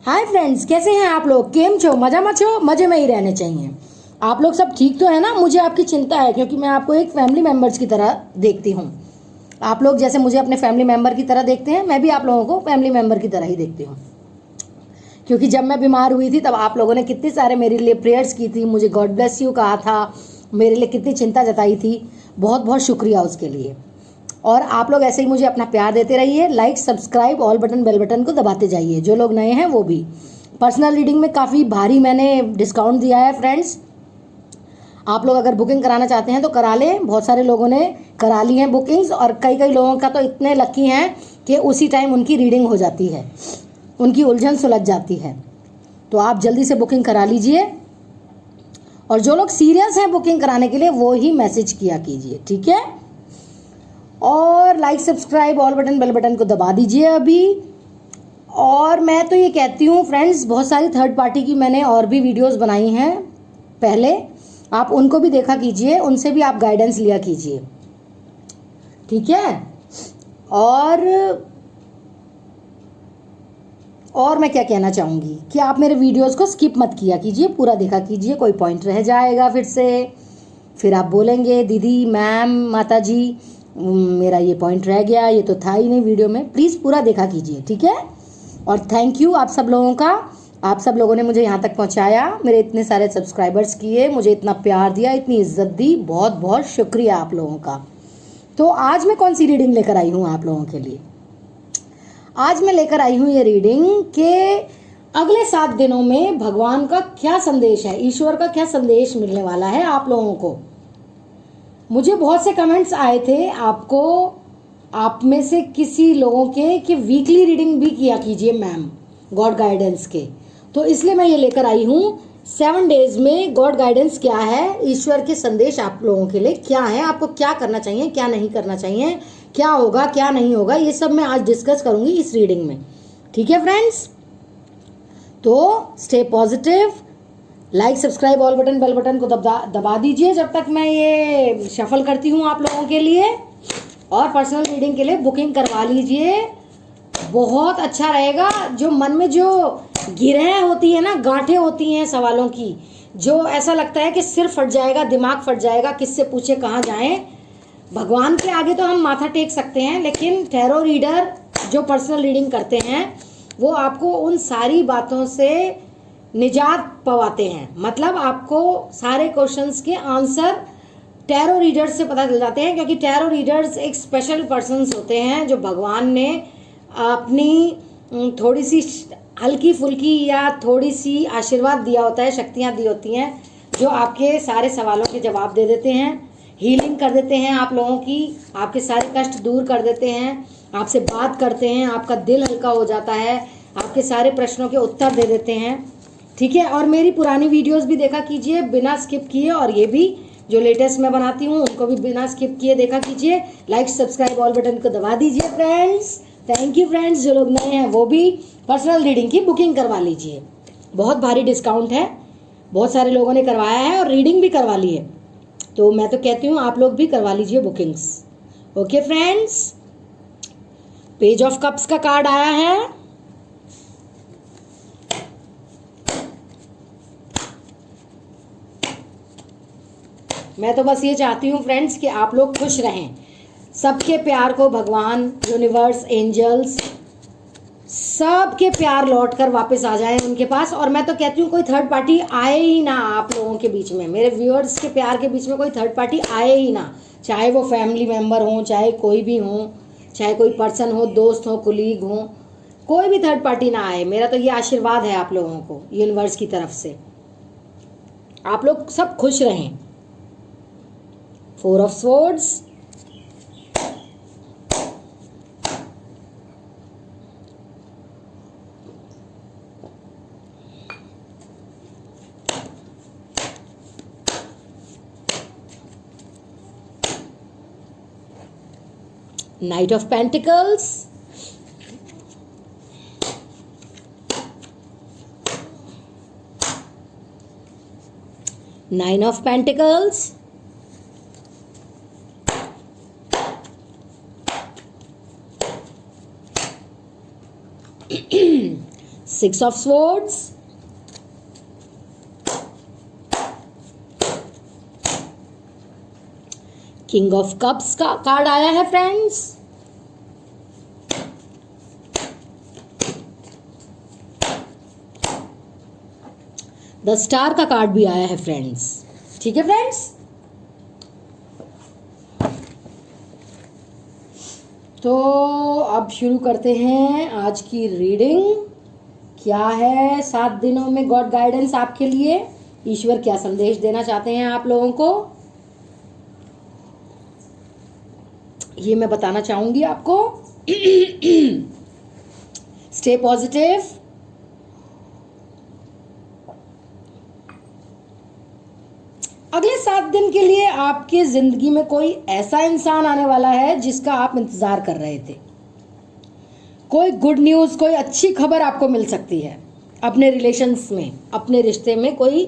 Hi friends, कैसे हैं आप लोग? केम छो? मजा मत छो, मजे में ही रहने चाहिए। आप लोग सब ठीक तो है ना? मुझे आपकी चिंता है क्योंकि मैं आपको एक फैमिली मेम्बर्स की तरह देखती हूँ। आप लोग जैसे मुझे अपने फैमिली मेम्बर की तरह देखते हैं, मैं भी आप लोगों को फैमिली मेम्बर की तरह ही देखती हूँ। क्योंकि जब मैं बीमार हुई थी तब आप लोगों ने कितने सारे मेरे लिए प्रेयर्स की थी, मुझे गॉड ब्लेस यू कहा था, मेरे लिए कितनी चिंता जताई थी। बहुत बहुत शुक्रिया उसके लिए। और आप लोग ऐसे ही मुझे अपना प्यार देते रहिए। Like, subscribe, all button, bell button को दबाते जाइए। जो लोग नए हैं वो भी। पर्सनल रीडिंग में काफ़ी भारी मैंने डिस्काउंट दिया है फ्रेंड्स। आप लोग अगर बुकिंग कराना चाहते हैं तो करा लें। बहुत सारे लोगों ने करा ली हैं बुकिंग्स, और कई कई लोगों का तो इतने लकी हैं कि उसी टाइम उनकी रीडिंग हो जाती है, उनकी उलझन सुलझ जाती है। तो आप जल्दी से बुकिंग करा लीजिए। और जो लोग सीरियस हैं बुकिंग कराने के लिए वो ही मैसेज किया कीजिए, ठीक है? और like, subscribe, all button, bell button को दबा दीजिए अभी। और मैं तो ये कहती हूँ फ्रेंड्स, बहुत सारी थर्ड पार्टी की मैंने और भी वीडियोस बनाई हैं पहले, आप उनको भी देखा कीजिए, उनसे भी आप गाइडेंस लिया कीजिए, ठीक है? और मैं क्या कहना चाहूँगी कि आप मेरे वीडियोस को स्किप मत किया कीजिए, पूरा देखा कीजिए। कोई पॉइंट रह जाएगा फिर आप बोलेंगे दीदी, मैम, माता जी, मेरा ये पॉइंट रह गया, ये तो था ही नहीं वीडियो में। प्लीज़ पूरा देखा कीजिए, ठीक है? और थैंक यू आप सब लोगों का। आप सब लोगों ने मुझे यहाँ तक पहुँचाया, मेरे इतने सारे सब्सक्राइबर्स किए, मुझे इतना प्यार दिया, इतनी इज्जत दी। बहुत बहुत शुक्रिया आप लोगों का। तो आज मैं कौन सी रीडिंग लेकर आई हूँ आप लोगों के लिए? आज मैं लेकर आई हूँ ये रीडिंग कि अगले 7 दिनों में भगवान का क्या संदेश है, ईश्वर का क्या संदेश मिलने वाला है आप लोगों को। मुझे बहुत से कमेंट्स आए थे आपको, आप में से किसी लोगों के कि वीकली रीडिंग भी किया कीजिए मैम, गॉड गाइडेंस के। तो इसलिए मैं ये लेकर आई हूँ 7 डेज में गॉड गाइडेंस क्या है, ईश्वर के संदेश आप लोगों के लिए क्या है, आपको क्या करना चाहिए, क्या नहीं करना चाहिए, क्या होगा क्या नहीं होगा, ये सब मैं आज डिस्कस करूंगी इस रीडिंग में, ठीक है फ्रेंड्स? तो stay positive. Like, subscribe, all button, bell button को दबा दीजिए जब तक मैं ये शफल करती हूँ आप लोगों के लिए। और पर्सनल रीडिंग के लिए बुकिंग करवा लीजिए, बहुत अच्छा रहेगा। जो मन में जो गिरह होती है ना, गांठें होती हैं सवालों की, जो ऐसा लगता है कि सिर फट जाएगा, दिमाग फट जाएगा, किससे पूछे कहाँ जाएं। भगवान के आगे तो हम माथा टेक सकते हैं, लेकिन टैरो रीडर जो पर्सनल रीडिंग करते हैं वो आपको उन सारी बातों से निजात पवाते हैं। मतलब आपको सारे क्वेश्चंस के आंसर टैरो रीडर्स से पता चल जाते हैं, क्योंकि टैरो रीडर्स एक स्पेशल पर्सन्स होते हैं जो भगवान ने अपनी थोड़ी सी हल्की फुल्की या थोड़ी सी आशीर्वाद दिया होता है, शक्तियाँ दी होती हैं, जो आपके सारे सवालों के जवाब दे देते हैं, हीलिंग कर देते हैं आप लोगों की, आपके सारे कष्ट दूर कर देते हैं, आपसे बात करते हैं, आपका दिल हल्का हो जाता है, आपके सारे प्रश्नों के उत्तर दे देते हैं, ठीक है? और मेरी पुरानी वीडियोस भी देखा कीजिए बिना स्किप किए, और ये भी जो लेटेस्ट मैं बनाती हूँ उनको भी बिना स्किप किए देखा कीजिए। लाइक, सब्सक्राइब, ऑल बटन को दबा दीजिए फ्रेंड्स। Thank you friends. जो लोग नए हैं वो भी पर्सनल रीडिंग की बुकिंग करवा लीजिए, बहुत भारी डिस्काउंट है, बहुत सारे लोगों ने करवाया है और रीडिंग भी करवा ली है। तो मैं तो कहती हूँ आप लोग भी करवा लीजिए bookings. Okay friends, page of cups का कार्ड आया है। मैं तो बस ये चाहती हूँ फ्रेंड्स कि आप लोग खुश रहें, सबके प्यार को भगवान, यूनिवर्स, एंजल्स, सबके प्यार लौट कर वापस आ जाए उनके पास। और मैं तो कहती हूँ कोई थर्ड पार्टी आए ही ना आप लोगों के बीच में, मेरे व्यूअर्स के प्यार के बीच में कोई थर्ड पार्टी आए ही ना, चाहे वो फैमिली मेम्बर हो, चाहे कोई भी हो, चाहे कोई पर्सन हो, दोस्त हो, कुलीग हो, कोई भी थर्ड पार्टी ना आए। मेरा तो ये आशीर्वाद है आप लोगों को यूनिवर्स की तरफ से, आप लोग सब खुश रहें। 4 of swords, Knight of Pentacles, Nine of Pentacles, 6 of swords, king of cups का कार्ड आया है फ्रेंड्स, द स्टार का कार्ड भी आया है फ्रेंड्स। ठीक है फ्रेंड्स, तो अब शुरू करते हैं आज की रीडिंग। क्या है 7 दिनों में गॉड गाइडेंस आपके लिए, ईश्वर क्या संदेश देना चाहते हैं आप लोगों को, ये मैं बताना चाहूंगी आपको। स्टे पॉजिटिव, अगले 7 दिन के लिए आपके जिंदगी में कोई ऐसा इंसान आने वाला है जिसका आप इंतजार कर रहे थे। कोई गुड न्यूज़, कोई अच्छी खबर आपको मिल सकती है अपने रिलेशंस में, अपने रिश्ते में कोई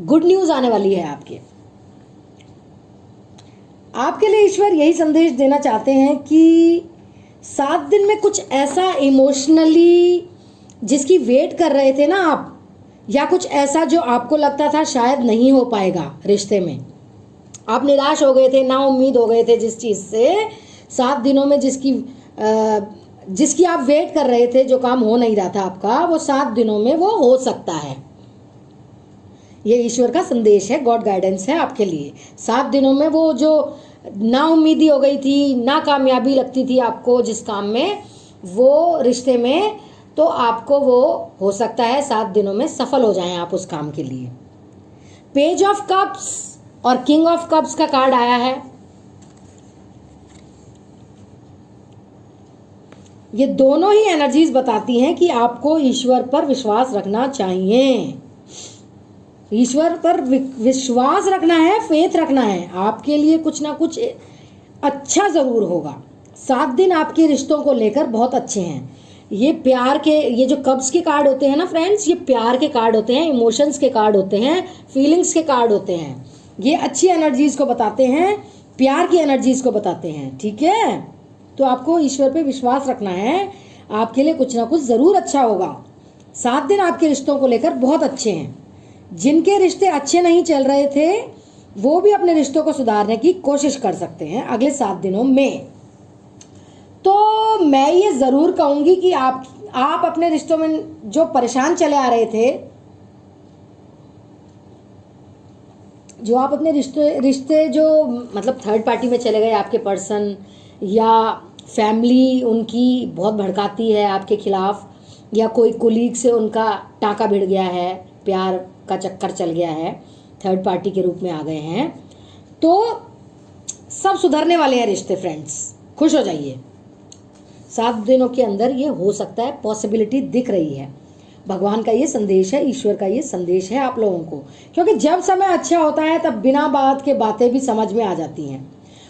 गुड न्यूज़ आने वाली है आपके लिए ईश्वर यही संदेश देना चाहते हैं कि 7 दिन में कुछ ऐसा इमोशनली जिसकी वेट कर रहे थे ना आप, या कुछ ऐसा जो आपको लगता था शायद नहीं हो पाएगा रिश्ते में, आप निराश हो गए थे, ना उम्मीद हो गए थे जिस चीज़ से, 7 दिनों में जिसकी आप वेट कर रहे थे, जो काम हो नहीं रहा था आपका, वो 7 दिनों में वो हो सकता है। ये ईश्वर का संदेश है, गॉड गाइडेंस है आपके लिए। 7 दिनों में वो जो ना उम्मीदी हो गई थी, ना कामयाबी लगती थी आपको जिस काम में, वो रिश्ते में, तो आपको वो हो सकता है 7 दिनों में सफल हो जाएं आप उस काम के लिए। पेज ऑफ कप्स और किंग ऑफ कप्स का कार्ड आया है। ये दोनों ही एनर्जीज बताती हैं कि आपको ईश्वर पर विश्वास रखना चाहिए, ईश्वर पर विश्वास रखना है, फेथ रखना है। आपके लिए कुछ ना कुछ अच्छा ज़रूर होगा। 7 दिन आपके रिश्तों को लेकर बहुत अच्छे हैं। ये प्यार के, ये जो कप्स के कार्ड होते हैं ना फ्रेंड्स, ये प्यार के कार्ड होते हैं, इमोशंस के कार्ड होते हैं, फीलिंग्स के कार्ड होते हैं। ये अच्छी एनर्जीज को बताते हैं, प्यार की एनर्जीज को बताते हैं। ठीक है, तो आपको ईश्वर पे विश्वास रखना है, आपके लिए कुछ ना कुछ ज़रूर अच्छा होगा। 7 दिन आपके रिश्तों को लेकर बहुत अच्छे हैं। जिनके रिश्ते अच्छे नहीं चल रहे थे वो भी अपने रिश्तों को सुधारने की कोशिश कर सकते हैं अगले 7 दिनों में। तो मैं ये ज़रूर कहूँगी कि आप अपने रिश्तों में जो परेशान चले आ रहे थे, जो आप अपने रिश्ते जो मतलब थर्ड पार्टी में चले गए, आपके पर्सन या फैमिली उनकी बहुत भड़काती है आपके खिलाफ, या कोई कोलीग से उनका टाका भिड़ गया है, प्यार का चक्कर चल गया है, थर्ड पार्टी के रूप में आ गए हैं, तो सब सुधरने वाले हैं रिश्ते फ्रेंड्स, खुश हो जाइए। 7 दिनों के अंदर ये हो सकता है, पॉसिबिलिटी दिख रही है। भगवान का ये संदेश है, ईश्वर का ये संदेश है आप लोगों को, क्योंकि जब समय अच्छा होता है तब बिना बात के बातें भी समझ में आ जाती हैं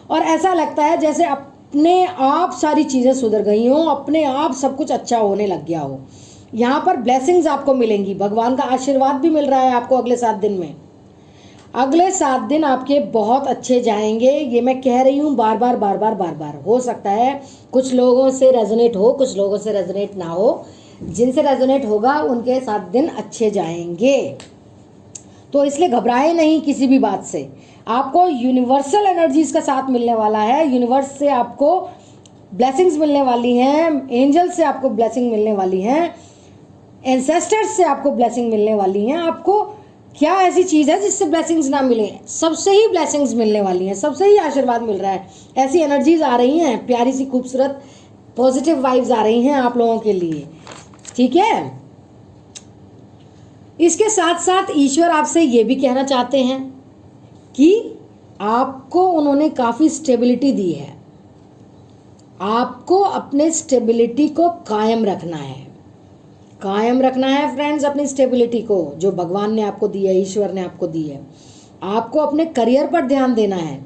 और ऐसा लगता है जैसे अपने आप सारी चीज़ें सुधर गई हों, अपने आप सब कुछ अच्छा होने लग गया हो। यहाँ पर ब्लेसिंग्स आपको मिलेंगी, भगवान का आशीर्वाद भी मिल रहा है आपको अगले 7 दिन में। अगले 7 दिन आपके बहुत अच्छे जाएंगे, ये मैं कह रही हूँ बार बार। हो सकता है कुछ लोगों से रेजोनेट हो, कुछ लोगों से रेजोनेट ना हो। जिनसे रेजोनेट होगा उनके 7 दिन अच्छे जाएंगे, तो इसलिए घबराए नहीं किसी भी बात से। आपको यूनिवर्सल एनर्जीज का साथ मिलने वाला है, यूनिवर्स से आपको ब्लेसिंग्स मिलने वाली हैं, एंजल से आपको ब्लेसिंग मिलने वाली हैं, एंसेस्टर्स से आपको ब्लेसिंग मिलने वाली हैं। आपको क्या ऐसी चीज़ है जिससे ब्लेसिंग्स ना मिले? सबसे ही ब्लेसिंग्स मिलने वाली हैं, सबसे ही आशीर्वाद मिल रहा है। ऐसी एनर्जीज आ रही हैं, प्यारी सी खूबसूरत पॉजिटिव वाइब्स आ रही हैं आप लोगों के लिए। ठीक है, इसके साथ साथ ईश्वर आपसे ये भी कहना चाहते हैं कि आपको उन्होंने काफ़ी स्टेबिलिटी दी है, आपको अपने स्टेबिलिटी को कायम रखना है, कायम रखना है फ्रेंड्स अपनी स्टेबिलिटी को जो भगवान ने आपको दी है, ईश्वर ने आपको दी है। आपको अपने करियर पर ध्यान देना है।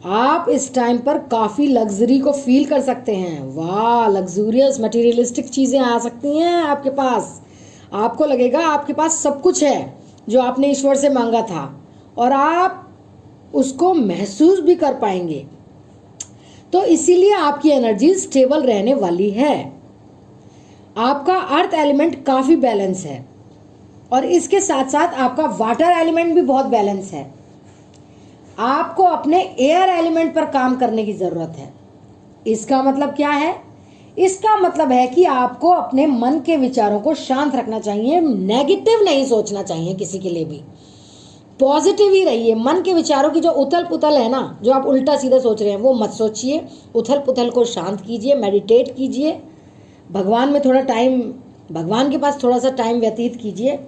आप इस टाइम पर काफ़ी लग्जरी को फील कर सकते हैं। वाह, लग्जूरियस मटेरियलिस्टिक चीज़ें आ सकती हैं आपके पास। आपको लगेगा आपके पास सब कुछ है जो आपने ईश्वर से मांगा था, और आप उसको महसूस भी कर पाएंगे। तो इसीलिए आपकी एनर्जी स्टेबल रहने वाली है। आपका अर्थ एलिमेंट काफ़ी बैलेंस है और इसके साथ साथ आपका वाटर एलिमेंट भी बहुत बैलेंस है। आपको अपने एयर एलिमेंट पर काम करने की ज़रूरत है। इसका मतलब क्या है? इसका मतलब है कि आपको अपने मन के विचारों को शांत रखना चाहिए, नेगेटिव नहीं सोचना चाहिए किसी के लिए भी, पॉजिटिव ही रहिए। मन के विचारों की जो उथल पुथल है ना, जो आप उल्टा सीधा सोच रहे हैं, वो मत सोचिए। उथल पुथल को शांत कीजिए, मेडिटेट कीजिए, भगवान में थोड़ा टाइम, भगवान के पास थोड़ा सा टाइम व्यतीत कीजिए,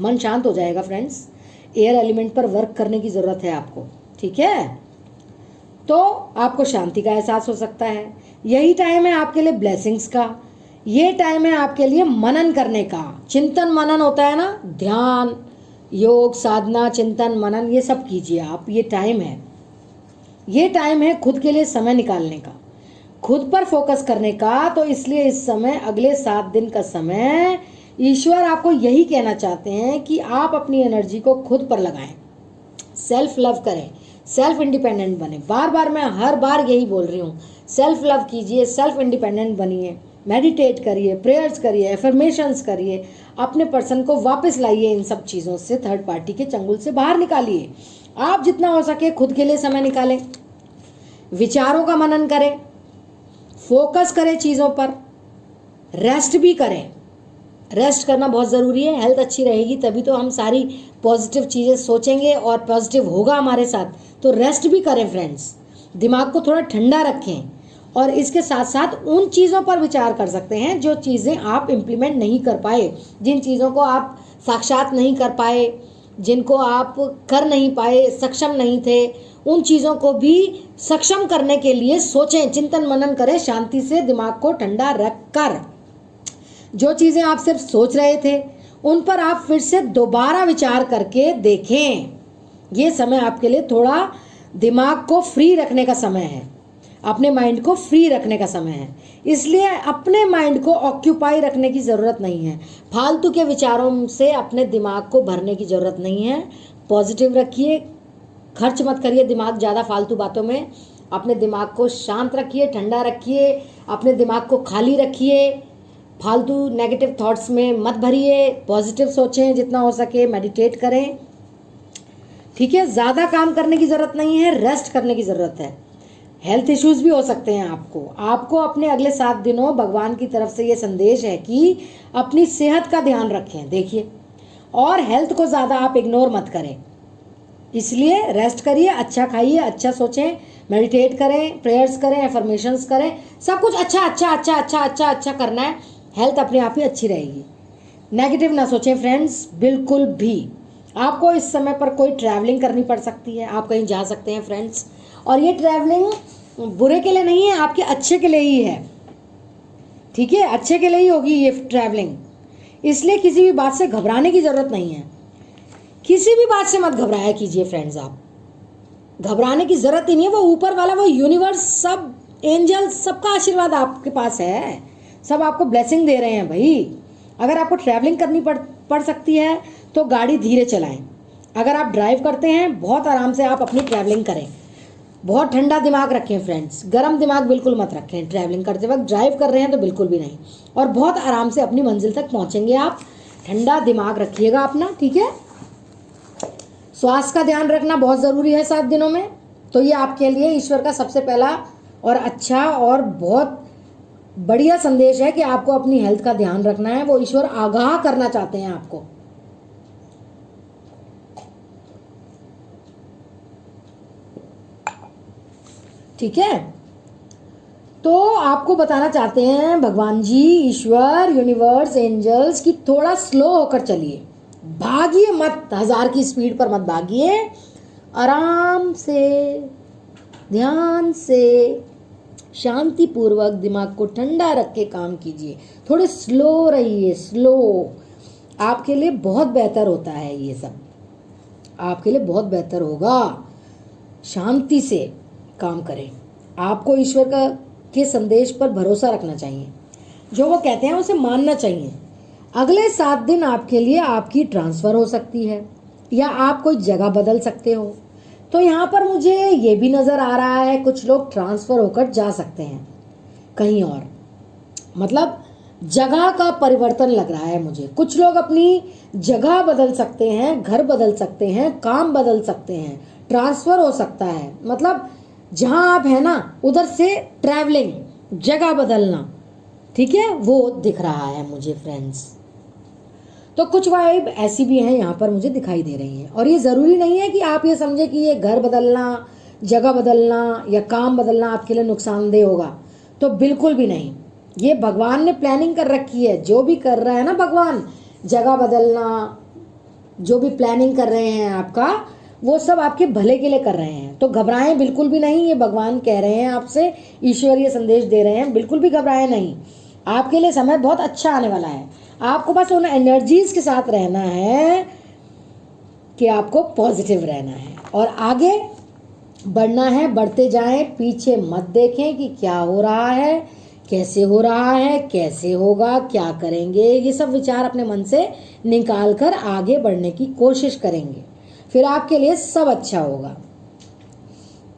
मन शांत हो जाएगा फ्रेंड्स। एयर एलिमेंट पर वर्क करने की ज़रूरत है आपको, ठीक है? तो आपको शांति का एहसास हो सकता है। यही टाइम है आपके लिए ब्लेसिंग्स का, ये टाइम है आपके लिए मनन करने का। चिंतन मनन होता है ना, ध्यान, योग, साधना, चिंतन मनन, ये सब कीजिए आप। ये टाइम है, ये टाइम है खुद के लिए समय निकालने का, खुद पर फोकस करने का। तो इसलिए इस समय, अगले 7 दिन का समय, ईश्वर आपको यही कहना चाहते हैं कि आप अपनी एनर्जी को खुद पर लगाएं, सेल्फ लव करें, सेल्फ इंडिपेंडेंट बने। बार बार मैं हर बार यही बोल रही हूँ, सेल्फ लव कीजिए, सेल्फ इंडिपेंडेंट बनिए, मेडिटेट करिए, प्रेयर्स करिए, एफर्मेशंस करिए, अपने पर्सन को वापस लाइए इन सब चीज़ों से, थर्ड पार्टी के चंगुल से बाहर निकालिए। आप जितना हो सके खुद के लिए समय निकालें, विचारों का मनन करें, फोकस करें चीज़ों पर, रेस्ट भी करें। रेस्ट करना बहुत ज़रूरी है, हेल्थ अच्छी रहेगी तभी तो हम सारी पॉजिटिव चीज़ें सोचेंगे और पॉजिटिव होगा हमारे साथ। तो रेस्ट भी करें फ्रेंड्स, दिमाग को थोड़ा ठंडा रखें और इसके साथ साथ उन चीज़ों पर विचार कर सकते हैं जो चीज़ें आप इम्प्लीमेंट नहीं कर पाए, जिन चीज़ों को आप साक्षात नहीं कर पाए, जिनको आप कर नहीं पाए, सक्षम नहीं थे, उन चीज़ों को भी सक्षम करने के लिए सोचें, चिंतन मनन करें शांति से, दिमाग को ठंडा रख कर। जो चीज़ें आप सिर्फ सोच रहे थे उन पर आप फिर से दोबारा विचार करके देखें। ये समय आपके लिए थोड़ा दिमाग को फ्री रखने का समय है, अपने माइंड को फ्री रखने का समय है। इसलिए अपने माइंड को ऑक्यूपाई रखने की ज़रूरत नहीं है, फालतू के विचारों से अपने दिमाग को भरने की ज़रूरत नहीं है। पॉजिटिव रखिए, खर्च मत करिए दिमाग ज़्यादा फालतू बातों में। अपने दिमाग को शांत रखिए, ठंडा रखिए, अपने दिमाग को खाली रखिए, फालतू नेगेटिव थॉट्स में मत भरिए, पॉजिटिव सोचें जितना हो सके, मेडिटेट करें, ठीक है? ज़्यादा काम करने की ज़रूरत नहीं है, रेस्ट करने की ज़रूरत है। हेल्थ इश्यूज़ भी हो सकते हैं आपको अपने अगले 7 दिनों भगवान की तरफ से ये संदेश है कि अपनी सेहत का ध्यान रखें, देखिए, और हेल्थ को ज़्यादा आप इग्नोर मत करें। इसलिए रेस्ट करिए, अच्छा खाइए, अच्छा सोचें, मेडिटेट करें, प्रेयर्स करें, एफर्मेशंस करें, सब कुछ अच्छा अच्छा अच्छा अच्छा अच्छा अच्छा करना है। हेल्थ अपने आप ही अच्छी रहेगी। नेगेटिव ना सोचें फ्रेंड्स, बिल्कुल भी। आपको इस समय पर कोई ट्रैवलिंग करनी पड़ सकती है, आप कहीं जा सकते हैं फ्रेंड्स, और ये ट्रैवलिंग बुरे के लिए नहीं है, आपके अच्छे के लिए ही है, ठीक है? अच्छे के लिए ही होगी ये ट्रैवलिंग। इसलिए किसी भी बात से घबराने की ज़रूरत नहीं है, किसी भी बात से मत घबराया कीजिए फ्रेंड्स। आप घबराने की ज़रूरत ही नहीं है, वो ऊपर वाला, वो यूनिवर्स, सब एंजल, सबका आशीर्वाद आपके पास है, सब आपको ब्लेसिंग दे रहे हैं भाई। अगर आपको ट्रैवलिंग करनी पड़ सकती है तो गाड़ी धीरे चलाएं। अगर आप ड्राइव करते हैं, बहुत आराम से आप अपनी ट्रैवलिंग करें। बहुत ठंडा दिमाग रखें फ्रेंड्स, गर्म दिमाग बिल्कुल मत रखें ट्रैवलिंग करते वक्त। ड्राइव कर रहे हैं तो बिल्कुल भी नहीं, और बहुत आराम से अपनी मंजिल तक पहुंचेंगे आप। ठंडा दिमाग रखिएगा अपना, ठीक है? स्वास्थ्य का ध्यान रखना बहुत ज़रूरी है 7 दिनों में। तो ये आपके लिए ईश्वर का सबसे पहला और अच्छा और बहुत बढ़िया संदेश है कि आपको अपनी हेल्थ का ध्यान रखना है। वो ईश्वर आगाह करना चाहते हैं आपको। ठीक है? तो आपको बताना चाहते हैं भगवान जी, ईश्वर, यूनिवर्स, एंजल्स की थोड़ा स्लो होकर चलिए, भागिए मत, 1000 की स्पीड पर मत भागिए, आराम से, ध्यान से, शांति पूर्वक दिमाग को ठंडा रख के काम कीजिए। थोड़े स्लो रहिए, स्लो, आपके लिए बहुत बेहतर होता है। ये सब आपके लिए बहुत बेहतर होगा। शांति से काम करें। आपको ईश्वर के संदेश पर भरोसा रखना चाहिए, जो वो कहते हैं उसे मानना चाहिए। अगले 7 दिन आपके लिए आपकी ट्रांसफ़र हो सकती है या आप कोई जगह बदल सकते हो। तो यहाँ पर मुझे ये भी नज़र आ रहा है कुछ लोग ट्रांसफ़र होकर जा सकते हैं कहीं और, मतलब जगह का परिवर्तन लग रहा है मुझे। कुछ लोग अपनी जगह बदल सकते हैं, घर बदल सकते हैं, काम बदल सकते हैं, ट्रांसफर हो सकता है, मतलब जहां आप है ना उधर से ट्रैवलिंग, जगह बदलना, ठीक है, वो दिख रहा है मुझे फ्रेंड्स। तो कुछ वाइब ऐसी भी हैं यहाँ पर मुझे दिखाई दे रही हैं। और ये ज़रूरी नहीं है कि आप ये समझे कि ये घर बदलना, जगह बदलना या काम बदलना आपके लिए नुकसानदेह होगा, तो बिल्कुल भी नहीं। ये भगवान ने प्लानिंग कर रखी है, जो भी कर रहा है ना भगवान, जगह बदलना, जो भी प्लानिंग कर रहे हैं आपका, वो सब आपके भले के लिए कर रहे हैं। तो घबराएं बिल्कुल भी नहीं, ये भगवान कह रहे हैं आपसे, ईश्वरीय संदेश दे रहे हैं, बिल्कुल भी घबराएं नहीं। आपके लिए समय बहुत अच्छा आने वाला है। आपको बस उन एनर्जीज के साथ रहना है कि आपको पॉजिटिव रहना है और आगे बढ़ना है, बढ़ते जाएं, पीछे मत देखें कि क्या हो रहा है, कैसे हो रहा है, कैसे होगा, क्या करेंगे। ये सब विचार अपने मन से निकाल कर आगे बढ़ने की कोशिश करेंगे, फिर आपके लिए सब अच्छा होगा।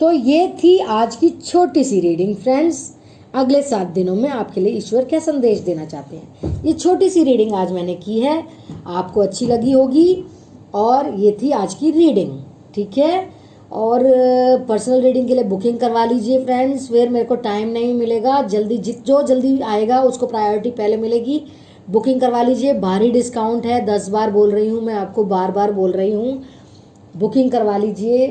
तो ये थी आज की छोटी सी रीडिंग फ्रेंड्स। अगले 7 दिनों में आपके लिए ईश्वर क्या संदेश देना चाहते हैं, ये छोटी सी रीडिंग आज मैंने की है, आपको अच्छी लगी होगी। और ये थी आज की रीडिंग, ठीक है। और पर्सनल रीडिंग के लिए बुकिंग करवा लीजिए फ्रेंड्स, फिर मेरे को टाइम नहीं मिलेगा, जल्दी जो जल्दी आएगा उसको प्रायोरिटी पहले मिलेगी। बुकिंग करवा लीजिए, भारी डिस्काउंट है, 10 बार बोल रही हूँ मैं आपको, बार बार बोल रही हूँ, बुकिंग करवा लीजिए,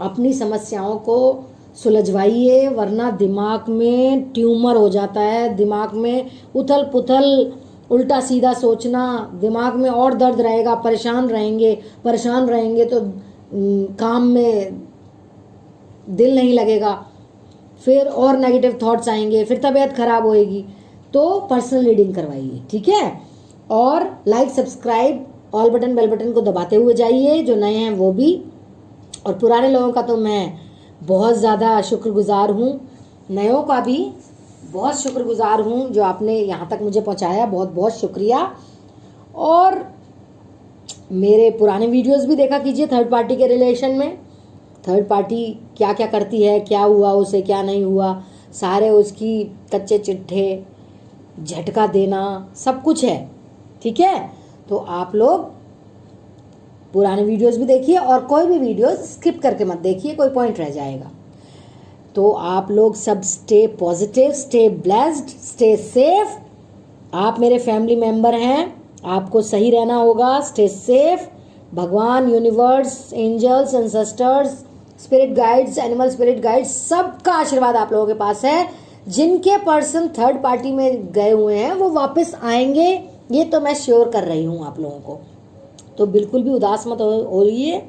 अपनी समस्याओं को सुलझवाइए, वरना दिमाग में ट्यूमर हो जाता है, दिमाग में उथल पुथल, उल्टा सीधा सोचना, दिमाग में और दर्द रहेगा, परेशान रहेंगे तो काम में दिल नहीं लगेगा, फिर और नेगेटिव थॉट्स आएंगे, फिर तबीयत खराब होएगी। तो पर्सनल रीडिंग करवाइए, ठीक है। और like, subscribe, all button, bell button को दबाते हुए जाइए, जो नए हैं वो भी, और पुराने लोगों का तो मैं बहुत ज़्यादा शुक्रगुजार हूँ, नयों का भी बहुत शुक्रगुजार हूँ जो आपने यहाँ तक मुझे पहुँचाया, बहुत बहुत शुक्रिया। और मेरे पुराने वीडियोस भी देखा कीजिए थर्ड पार्टी के रिलेशन में, थर्ड पार्टी क्या क्या करती है, क्या हुआ उसे, क्या नहीं हुआ, सारे उसकी कच्चे चिट्ठे, झटका देना, सब कुछ है, ठीक है। तो आप लोग पुराने वीडियोस भी देखिए और कोई भी वीडियोस स्किप करके मत देखिए, कोई पॉइंट रह जाएगा। तो आप लोग सब stay positive, stay blessed, stay safe. आप मेरे फैमिली मेंबर हैं, आपको सही रहना होगा, स्टे सेफ। भगवान, universe, angels, ancestors, spirit guides, animal spirit guides, सबका आशीर्वाद आप लोगों के पास है। जिनके पर्सन थर्ड पार्टी में गए हुए हैं वो वापस आएंगे, ये तो मैं श्योर कर रही हूँ आप लोगों को। तो बिल्कुल भी उदास मत होइए,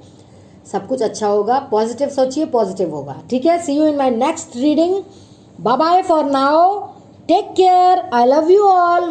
सब कुछ अच्छा होगा, पॉजिटिव सोचिए, पॉजिटिव होगा, ठीक है। See you in my next reading, bye bye for now, take care, I love you all.